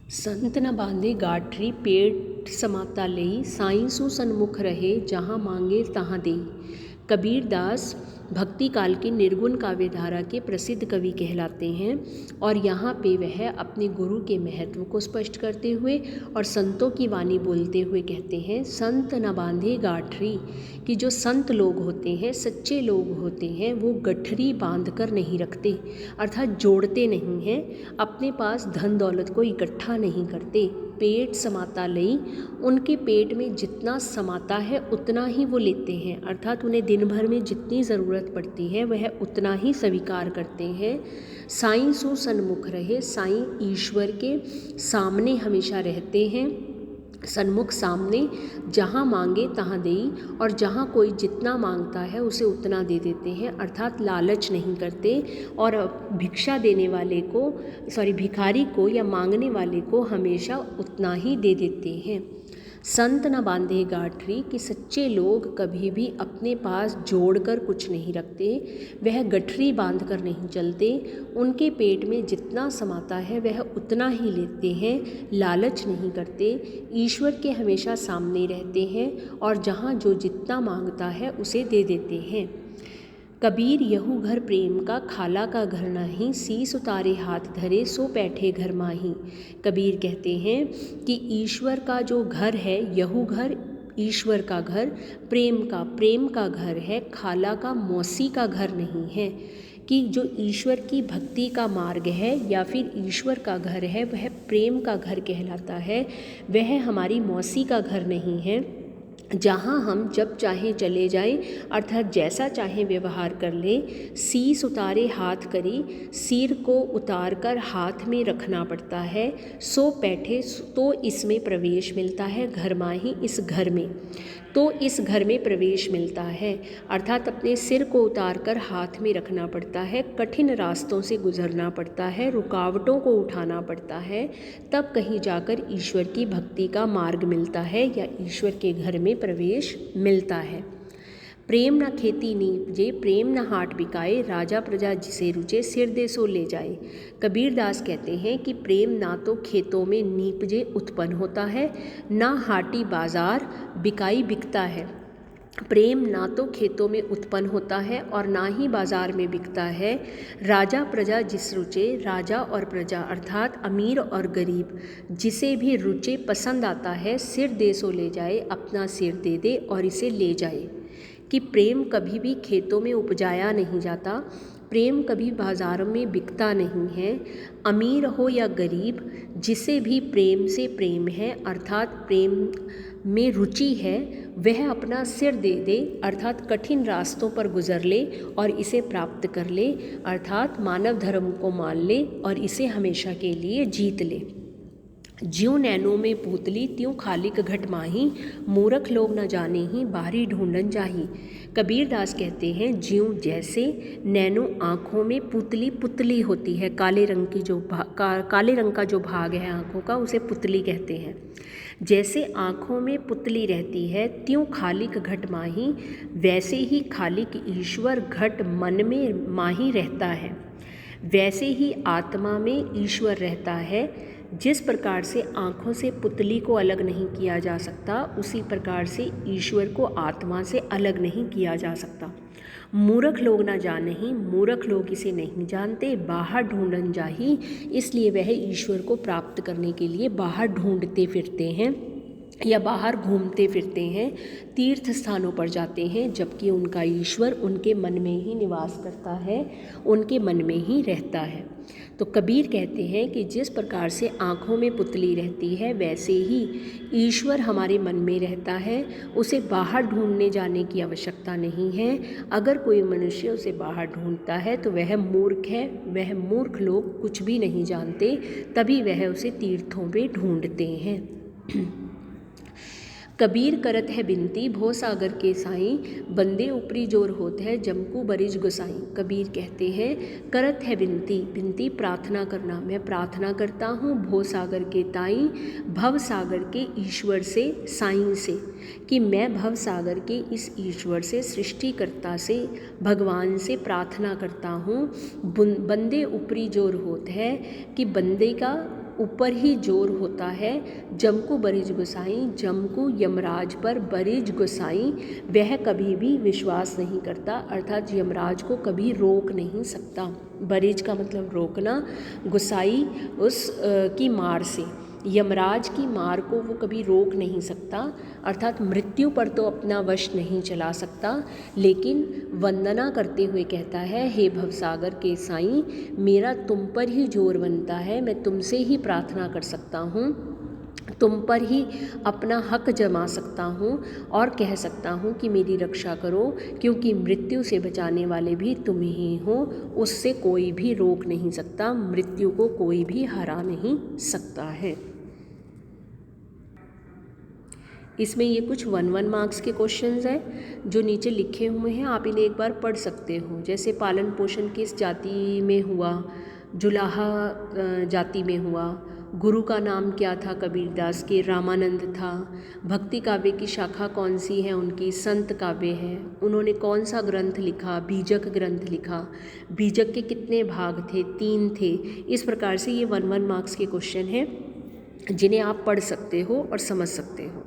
संत न बांधे गाठरी पेट समाता लई, साईं सु सन्मुख रहे जहाँ मांगे तहाँ देई। कबीर दास भक्ति काल की निर्गुण काव्य धारा के प्रसिद्ध कवि कहलाते हैं और यहाँ पे वह अपने गुरु के महत्व को स्पष्ट करते हुए और संतों की वाणी बोलते हुए कहते हैं, संत न बांधे गाठरी, कि जो संत लोग होते हैं, सच्चे लोग होते हैं, वो गठरी बांध कर नहीं रखते, अर्थात जोड़ते नहीं हैं, अपने पास धन दौलत को इकट्ठा नहीं करते। पेट समाता लई, उनके पेट में जितना समाता है उतना ही वो लेते हैं, अर्थात उन्हें दिन भर में जितनी ज़रूरत पड़ती है वह उतना ही स्वीकार करते हैं। साईं सु सन्मुख रहे, साईं ईश्वर के सामने हमेशा रहते हैं, सन्मुख सामने, जहाँ मांगे तहाँ देई, और जहाँ कोई जितना मांगता है उसे उतना दे देते हैं, अर्थात लालच नहीं करते और भिक्षा देने वाले को भिखारी को या मांगने वाले को हमेशा उतना ही दे देते हैं। संत न बांधे गाठरी, कि सच्चे लोग कभी भी अपने पास जोड़कर कुछ नहीं रखते, वह गठरी बांध कर नहीं चलते, उनके पेट में जितना समाता है वह उतना ही लेते हैं, लालच नहीं करते, ईश्वर के हमेशा सामने रहते हैं और जहाँ जो जितना मांगता है उसे दे देते हैं। कबीर यहू घर प्रेम का, खाला का घर नाही, सीस उतारे हाथ धरे सो बैठे घर माही। कबीर कहते हैं कि ईश्वर का जो घर है, यहू घर ईश्वर का घर, प्रेम का घर है, खाला का मौसी का घर नहीं है, कि जो ईश्वर की भक्ति का मार्ग है या फिर ईश्वर का घर है वह प्रेम का घर कहलाता है, वह हमारी मौसी का घर नहीं है, जहाँ हम जब चाहें चले जाएं, अर्थात जैसा चाहें व्यवहार कर लें। सीस उतारे हाथ करी, सिर को उतार कर हाथ में रखना पड़ता है, सो बैठे तो इसमें प्रवेश मिलता है, घर माही, इस घर में तो इस घर में प्रवेश मिलता है, अर्थात अपने सिर को उतार कर हाथ में रखना पड़ता है, कठिन रास्तों से गुजरना पड़ता है, रुकावटों को उठाना पड़ता है, तब कहीं जाकर ईश्वर की भक्ति का मार्ग मिलता है या ईश्वर के घर में प्रवेश मिलता है। प्रेम न खेती नीपजे, प्रेम न हाट बिकाए, राजा प्रजा जिसे रुचे, सिर दे सो ले जाए। कबीर दास कहते हैं कि प्रेम ना तो खेतों में नीपजे उत्पन्न होता है, ना हाटी बाजार बिकाई बिकता है। प्रेम ना तो खेतों में उत्पन्न होता है और ना ही बाजार में बिकता है। राजा प्रजा जिस रुचे, राजा और प्रजा अर्थात अमीर और गरीब जिसे भी रुचे पसंद आता है, सिर दे सो ले जाए, अपना सिर दे दे और इसे ले जाए। कि प्रेम कभी भी खेतों में उपजाया नहीं जाता, प्रेम कभी बाज़ारों में बिकता नहीं है। अमीर हो या गरीब, जिसे भी प्रेम से प्रेम है अर्थात प्रेम में रुचि है, वह अपना सिर दे दे, अर्थात कठिन रास्तों पर गुजर ले और इसे प्राप्त कर ले, अर्थात मानव धर्म को मान ले और इसे हमेशा के लिए जीत ले। ज्यों नैनों में पूतली, त्यों खालिक घट माही, मूर्ख लोग न जाने ही बाहरी ढूंढन जाही। कबीर दास कहते हैं, ज्यों जैसे नैनों आँखों में, पुतली पुतली होती है, काले रंग की जो काले रंग का जो भाग है आँखों का, उसे पुतली कहते हैं। जैसे आँखों में पुतली रहती है, त्यों खालिक घट माही, वैसे ही खालिक ईश्वर घट मन में माही रहता है, वैसे ही आत्मा में ईश्वर रहता है। जिस प्रकार से आँखों से पुतली को अलग नहीं किया जा सकता, उसी प्रकार से ईश्वर को आत्मा से अलग नहीं किया जा सकता। मूर्ख लोग ना जानही, मूर्ख लोग इसे नहीं जानते, बाहर ढूंढन जाही, इसलिए वह ईश्वर को प्राप्त करने के लिए बाहर ढूंढते फिरते हैं या बाहर घूमते फिरते हैं, तीर्थ स्थानों पर जाते हैं, जबकि उनका ईश्वर उनके मन में ही निवास करता है, उनके मन में ही रहता है। तो कबीर कहते हैं कि जिस प्रकार से आँखों में पुतली रहती है, वैसे ही ईश्वर हमारे मन में रहता है, उसे बाहर ढूंढने जाने की आवश्यकता नहीं है। अगर कोई मनुष्य उसे बाहर ढूंढता है तो वह मूर्ख है, वह मूर्ख लोग कुछ भी नहीं जानते, तभी वह उसे तीर्थों पे ढूंढते हैं। कबीर करत है बिनती, भो सागर के साईं, बंदे ऊपरी जोर होत है, जमकू बरिज गोसाई। कबीर कहते हैं, करत है बिनती, बिनती प्रार्थना करना, मैं प्रार्थना करता हूँ भो सागर के ताई, भव सागर के ईश्वर से, साईं से, कि मैं भव सागर के इस ईश्वर से, सृष्टिकर्ता से, भगवान से प्रार्थना करता हूँ। बंदे ऊपरी जोर होत है, कि बंदे का ऊपर ही जोर होता है। जम को बरिज गोसाई, जम को यमराज पर, बरिज गोसाई वह कभी भी विश्वास नहीं करता, अर्थात यमराज को कभी रोक नहीं सकता। बरिज का मतलब रोकना, गोसाई उस की मार से, यमराज की मार को वो कभी रोक नहीं सकता, अर्थात मृत्यु पर तो अपना वश नहीं चला सकता, लेकिन वंदना करते हुए कहता है, हे भवसागर के साईं, मेरा तुम पर ही जोर बनता है, मैं तुमसे ही प्रार्थना कर सकता हूँ, तुम पर ही अपना हक जमा सकता हूँ और कह सकता हूँ कि मेरी रक्षा करो, क्योंकि मृत्यु से बचाने वाले भी तुम ही हो, उससे कोई भी रोक नहीं सकता, मृत्यु को कोई भी हरा नहीं सकता है। इसमें ये कुछ 1-1 मार्क्स के क्वेश्चंस हैं जो नीचे लिखे हुए हैं, आप इन्हें एक बार पढ़ सकते हो। जैसे पालन पोषण किस जाति में हुआ, जुलाहा जाति में हुआ, गुरु का नाम क्या था कबीरदास के, रामानंद था, भक्ति काव्य की शाखा कौन सी है उनकी, संत काव्य है, उन्होंने कौन सा ग्रंथ लिखा, बीजक ग्रंथ लिखा, बीजक के कितने भाग थे, 3 थे। इस प्रकार से ये 1-1 मार्क्स के क्वेश्चन हैं जिन्हें आप पढ़ सकते हो और समझ सकते हो।